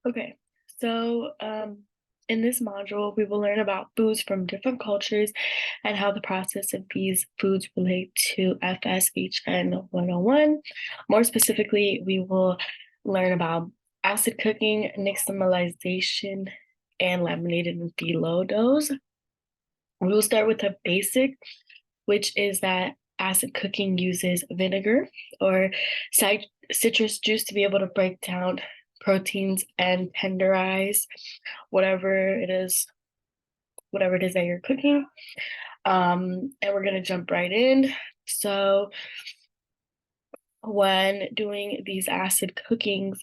Okay, so in this module, we will learn about foods from different cultures and how the process of these foods relate to FSHN 101. More specifically, we will learn about acid cooking, nixtamalization, and laminated and phyllo doughs. We will start with the basic, which is that acid cooking uses vinegar or citrus juice to be able to break down proteins and tenderize whatever it is, whatever it is that you're cooking. And we're gonna jump right in. So when doing these acid cookings,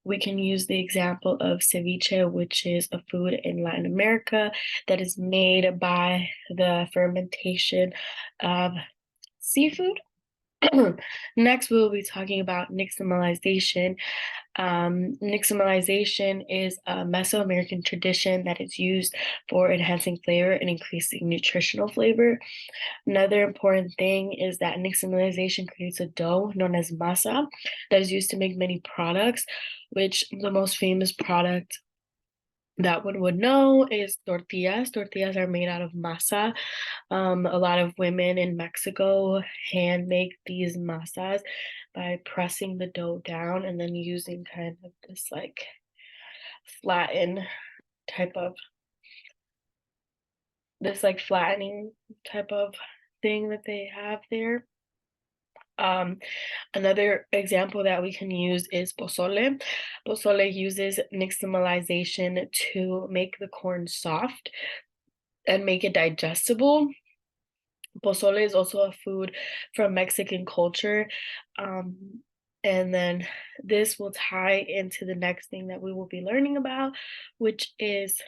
we can use the example of ceviche, which is a food in Latin America that is made by the fermentation of seafood. Next, we'll be talking about nixtamalization. Nixtamalization is a Mesoamerican tradition that is used for enhancing flavor and increasing nutritional flavor. Another important thing is that nixtamalization creates a dough known as masa that is used to make many products, which the most famous product that one would know is tortillas. Tortillas are made out of masa. A lot of women in Mexico hand make these masas by pressing the dough down and then using kind of this like flatten type of this like flattening type of thing that they have there. Um, Another example that we can use is pozole. Pozole uses nixtamalization to make the corn soft and make it digestible. Pozole is also a food from Mexican culture. And then this will tie into the next thing that we will be learning about, which is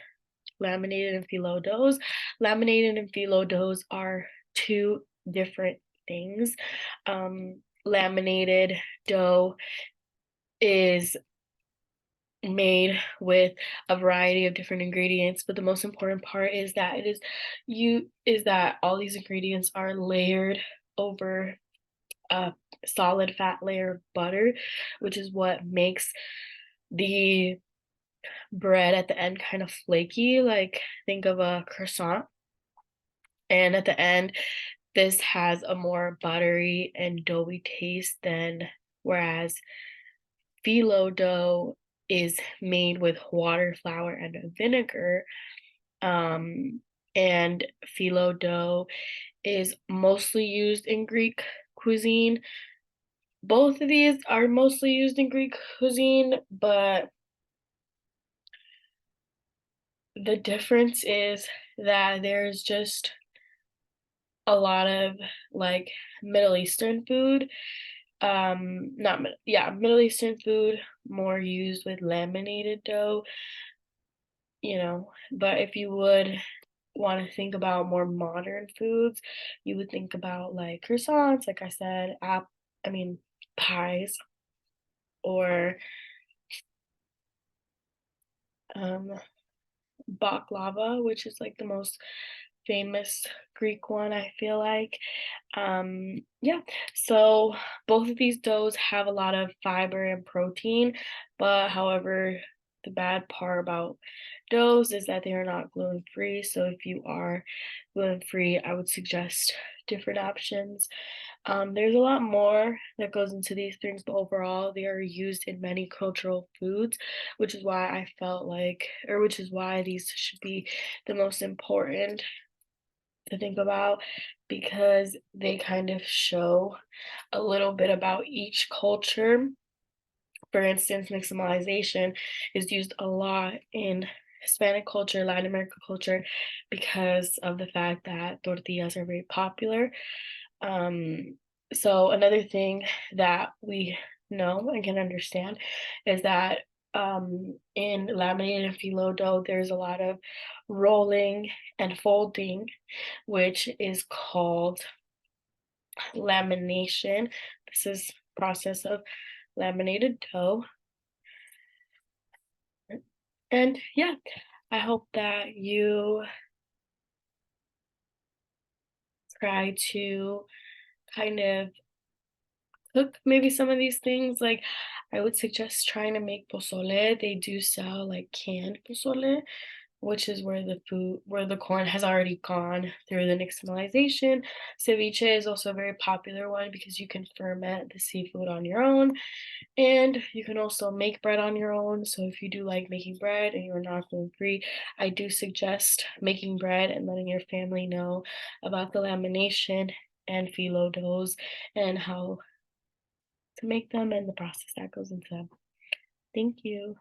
laminated and phyllo doughs. Laminated and phyllo doughs are two different things. Laminated dough is made with a variety of different ingredients, but the most important part is that all these ingredients are layered over a solid fat layer of butter, which is what makes the bread at the end kind of flaky, like think of a croissant. And at the end, this has a more buttery and doughy taste than whereas phyllo dough is made with water, flour, and vinegar. Um, and phyllo dough is mostly used in Greek cuisine. Both of these are mostly used in Greek cuisine, but the difference is that there's just a lot of like Middle Eastern food. Not yeah, Middle Eastern food more used with laminated dough, but if you would want to think about more modern foods, you would think about like croissants, like I said, I mean pies, or um baklava, which is like the most famous Greek one, I feel like. Yeah, so both of these doughs have a lot of fiber and protein, but however, the bad part about doughs is that they are not gluten free. So if you are gluten free, I would suggest different options. There's a lot more that goes into these things, but overall, they are used in many cultural foods, which is why I felt like, or which is why these should be the most important to think about because they kind of show a little bit about each culture. For instance, nixtamalization is used a lot in Hispanic culture, Latin American culture, because of the fact that tortillas are very popular. So another thing that we know and can understand is that in laminated and phyllo dough, there's a lot of rolling and folding, which is called lamination. This is process of laminated dough. And yeah, I hope that you try to kind of cook maybe some of these things, like, I would suggest trying to make pozole. They do sell, like, canned pozole, which is where the corn has already gone through the nixtamalization. Ceviche is also a very popular one because you can ferment the seafood on your own, and you can also make bread on your own. So if you do like making bread and you're not gluten-free, I do suggest making bread and letting your family know about the lamination and phyllo doughs and how to make them and the process that goes into them. Thank you.